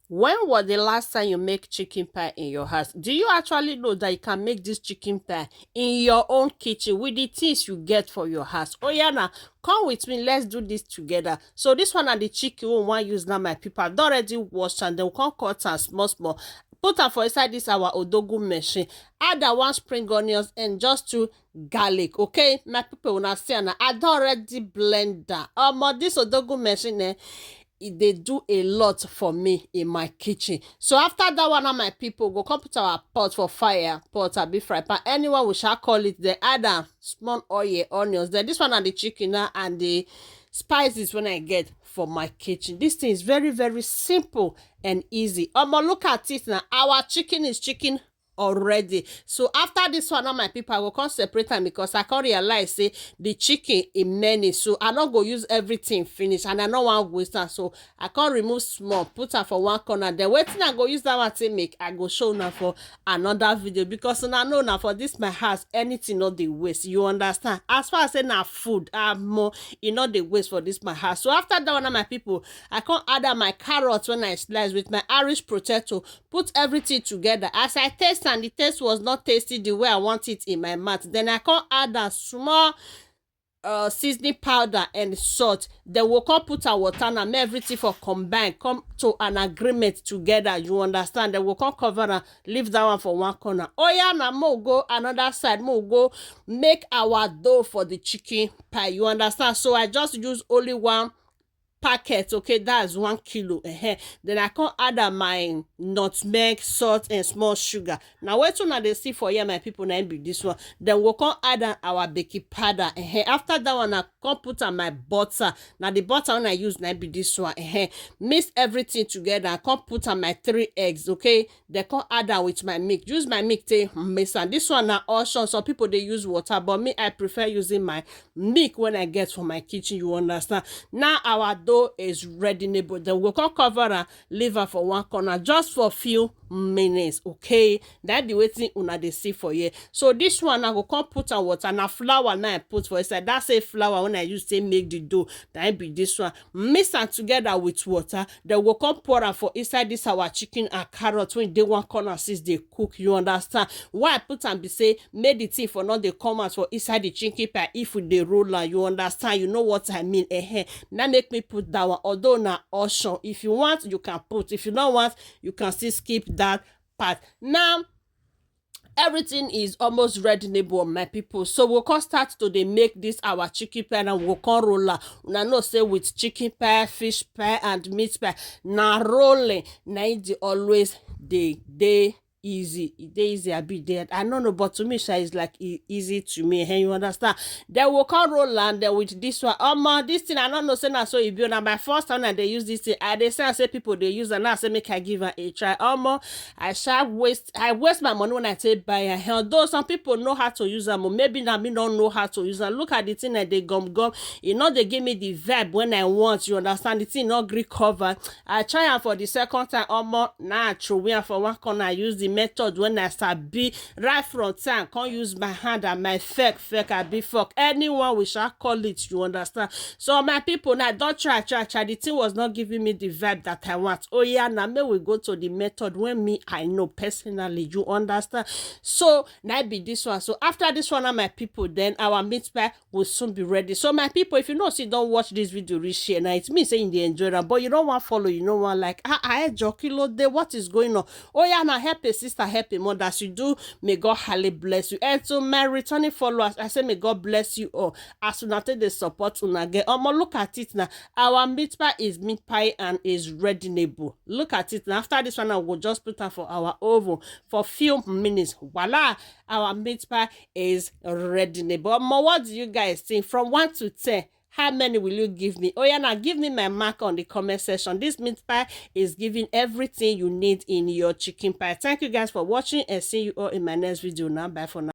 When was the last time you make chicken pie in your house? Do you actually know that you can make this chicken pie in your own kitchen with the things you get for your house? Oh yeah, now come with me. Let's do this together. So this one and the chicken we want use now, my people. I've already washed and then we can cut and small. Put am for inside this our odogu machine. Add that one spring onions and just two garlic. Okay, my people, when I see now, I don already blend that. This odogu machine they do a lot for me in my kitchen. So after that one, my people go come put our pot for fire, pot a bit fry pan, anyone we shall call it. They add a small oil, onions. Then this one and the chicken and the spices when I get for my kitchen. This thing is very, very simple and easy. Look at it now. Our chicken is chicken already. So after this one, my people, I will come separate them because I can't realize say the chicken in many, so I not go use everything finish and I don't want waste am. So I can't remove small, put am for one corner. Then waiting I go use that one to make, I go show now for another video because I know now for this my house anything not the waste. You understand? As far as say now food, more you know the waste for this my house. So after that one, my people, I can't add my carrots when I slice with my Irish potato, put everything together. As I taste and the taste was not tasty the way I want it in my mouth, then I can add a small seasoning powder and salt. Then we'll come put our water and everything for combine, come to an agreement together. You understand? Then we'll come cover and leave that one for one corner. Oh yeah, now more go another side, more go make our dough for the chicken pie. You understand? So I just use only one packet. Okay, that's 1 kilo. Then I can add my nutmeg, salt and small sugar. Now wait till they see for here, my people, now be this one. Then we can add our baking powder. After that one, I can put on my butter. Now the butter when I use now be this one. Mix everything together. I can put on my 3 eggs. Okay, they can add that with my milk. Use my milk to mix, and this one now option. Some people they use water, but me I prefer using my milk when I get from my kitchen. You understand? Now our dough is ready, neighbor. Then we can cover and leave her for one corner just for a few minutes. Okay, that the waiting una they see for you. So this one I go come put on water and a flour now I put for inside. That's a flour when I use to make the dough. That be this one. Mix it together with water. Then we come pour am for inside this our chicken and carrot when they one corner since they cook. You understand? Why I put and be say made the thing for not the come out for inside the chicken pie if we the roller. You understand? You know what I mean? Now make me put that one. Although na option, if you want you can put, if you don't want you can still skip that part. Now everything is almost ready, neighbor, my people. So we'll can start to dey make this our chicken pie and we'll can roll am. Una know say with chicken pie, fish pie and meat pie, na rolling na it always dey easy. Easy a bit there. I don't know, but to me it's like easy to me. Hey, you understand? Then we'll can roll and then with this one. This thing I don't know say na so e be. Now my first time they use this thing, they say people they use and now say make I give her a try. I waste my money when I say buy her. Although some people know how to use them, or maybe na me don't know how to use them. Look at the thing that they gum. You know they give me the vibe when I want. You understand? The thing not Greek cover. I try am for the second time. Now I throw away for one corner. I use the method when I start be right from time. Can't use my hand and my fake I be fuck. Anyone we shall call it, you understand? So my people now don't try. The thing was not giving me the vibe that I want. Oh yeah, now may we go to the method when me I know personally, you understand? So now be this one. So after this one, my people, then our meat pie will soon be ready. So my people, if you know, see, don't watch this video, reach here. Now it's me saying the enjoy them, but you don't want follow, you don't want like I Jokilo day. What is going on? Oh yeah, now help a sister, help a mother. As you do, may God highly bless you. And to my returning followers, I say may God bless you all. As soon as they support una get. Look at it now. Our meat pie is meat pie and is ready, neighbor. Look at it now. After this one, I will just put her for our oven for few minutes. Voila, our meat pie is ready, neighbor. What do you guys think? From 1 to 10. How many will you give me? Oh yeah, now give me my mark on the comment section. This meat pie is giving everything you need in your chicken pie. Thank you guys for watching and see you all in my next video. Now bye for now.